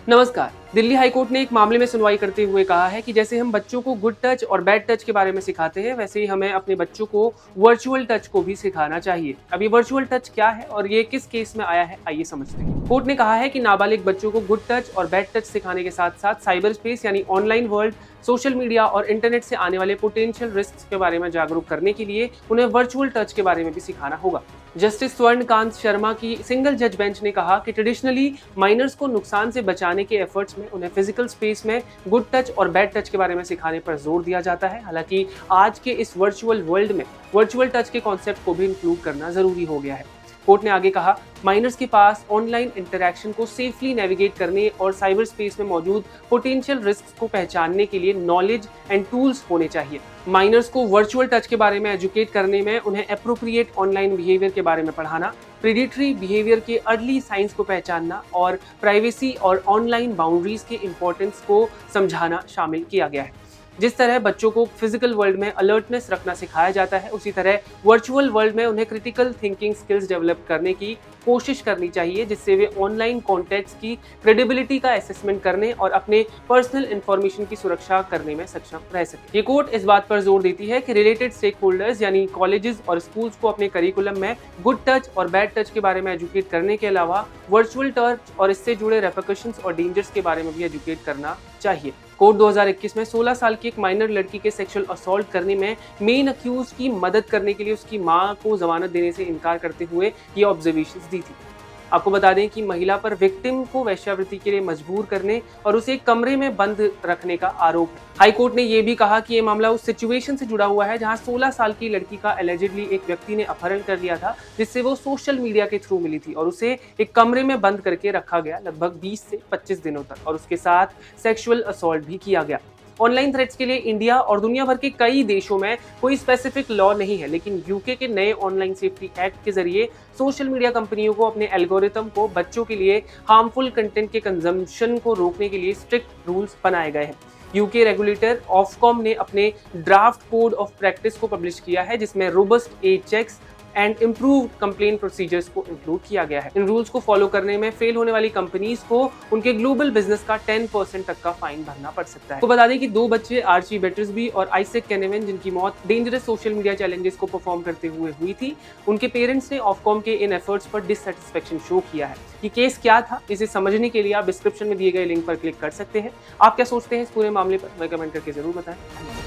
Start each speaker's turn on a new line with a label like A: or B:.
A: नमस्कार। दिल्ली हाईकोर्ट ने एक मामले में सुनवाई करते हुए कहा है कि जैसे हम बच्चों को गुड टच और बैड टच के बारे में सिखाते हैं, वैसे ही हमें अपने बच्चों को वर्चुअल टच को भी सिखाना चाहिए। अब ये वर्चुअल टच क्या है और ये किस केस में आया है, आइए समझते हैं। कोर्ट ने कहा है कि नाबालिग बच्चों को गुड टच और बैड टच सिखाने के साथ साथ साइबर स्पेस यानी ऑनलाइन वर्ल्ड, सोशल मीडिया और इंटरनेट से आने वाले पोटेंशियल रिस्क के बारे में जागरूक करने के लिए उन्हें वर्चुअल टच के बारे में भी सिखाना होगा। जस्टिस स्वर्णकांत शर्मा की सिंगल जज बेंच ने कहा कि ट्रेडिशनली माइनर्स को नुकसान से बचाने के एफर्ट्स में उन्हें फिजिकल स्पेस में गुड टच और बैड टच के बारे में सिखाने पर जोर दिया जाता है। हालांकि आज के इस वर्चुअल वर्ल्ड में वर्चुअल टच के कॉन्सेप्ट को भी इंक्लूड करना जरूरी हो गया है। कोर्ट ने आगे कहा, माइनर्स के पास ऑनलाइन इंटरैक्शन को सेफली नेविगेट करने और साइबर स्पेस में मौजूद पोटेंशियल रिस्क को पहचानने के लिए नॉलेज एंड टूल्स होने चाहिए। माइनर्स को वर्चुअल टच के बारे में एजुकेट करने में उन्हें एप्रोप्रिएट ऑनलाइन बिहेवियर के बारे में पढ़ाना, प्रेडेटरी बिहेवियर के अर्ली साइंस को पहचानना और प्राइवेसी और ऑनलाइन बाउंड्रीज के इंपॉर्टेंस को समझाना शामिल किया गया है। जिस तरह बच्चों को फिजिकल वर्ल्ड में अलर्टनेस रखना सिखाया जाता है, उसी तरह वर्चुअल वर्ल्ड में उन्हें क्रिटिकल थिंकिंग स्किल्स डेवलप करने की कोशिश करनी चाहिए, जिससे वे ऑनलाइन कॉन्टेक्स्ट की क्रेडिबिलिटी का असेसमेंट करने और अपने पर्सनल इंफॉर्मेशन की सुरक्षा करने में सक्षम रह सके। ये कोर्ट इस बात पर जोर देती है कि रिलेटेड स्टेक होल्डर्स यानी कॉलेजेस और स्कूल्स को अपने करिकुलम में गुड टच और बैड टच के बारे में एजुकेट करने के अलावा वर्चुअल टच और इससे जुड़े रेपरकशंस और डेंजर्स के बारे में भी एजुकेट करना चाहिए। कोर्ट 2021 में 16 साल की एक माइनर लड़की के सेक्सुअल असॉल्ट करने में मेन अक्यूज की मदद करने के लिए उसकी मां को जमानत देने से इनकार करते हुए ये ऑब्जर्वेशंस दी थी। आपको बता दें कि महिला पर विक्टिम को वेश्यावृत्ति के लिए मजबूर करने और उसे एक कमरे में बंद रखने का आरोप है। हाई कोर्ट ने यह भी कहा कि ये मामला उस सिचुएशन से जुड़ा हुआ है जहां 16 साल की लड़की का एलिजिडली एक व्यक्ति ने अपहरण कर लिया था, जिससे वो सोशल मीडिया के थ्रू मिली थी और उसे एक कमरे में बंद करके रखा गया लगभग 20 से 25 दिनों तक और उसके साथ सेक्सुअल असॉल्ट भी किया गया। ऑनलाइन थ्रेट्स के लिए इंडिया और दुनिया भर के कई देशों में कोई स्पेसिफिक लॉ नहीं है, लेकिन यूके के नए ऑनलाइन सेफ्टी एक्ट के जरिए सोशल मीडिया कंपनियों को अपने एल्गोरिथम को बच्चों के लिए हार्मफुल कंटेंट के कंजम्पशन को रोकने के लिए स्ट्रिक्ट रूल्स बनाए गए हैं। यूके रेगुलेटर ऑफकॉम ने अपने ड्राफ्ट कोड ऑफ प्रैक्टिस को पब्लिश किया है, जिसमें robust age checks and improved complaint procedures को इंक्लूड किया गया है। इन रूल्स को फॉलो करने में फेल होने वाली कंपनीज को उनके ग्लोबल बिजनेस का 10% तक का फाइन भरना पड़ सकता है। तो बता दें कि 2 बच्चे आर्ची बैटर्सबी और आइजैक केनेवन, जिनकी मौत डेंजरस सोशल मीडिया चैलेंजेस को परफॉर्म करते हुए हुई थी, उनके पेरेंट्स ने ऑफकॉम के इन एफर्ट्स पर डिससैटिस्फैक्शन शो किया है। ये केस क्या था, इसे समझने के लिए आप डिस्क्रिप्शन में दिए गए लिंक पर क्लिक कर सकते हैं। आप क्या सोचते हैं इस पूरे मामले पर, हमें कमेंट करके जरूर बताएं।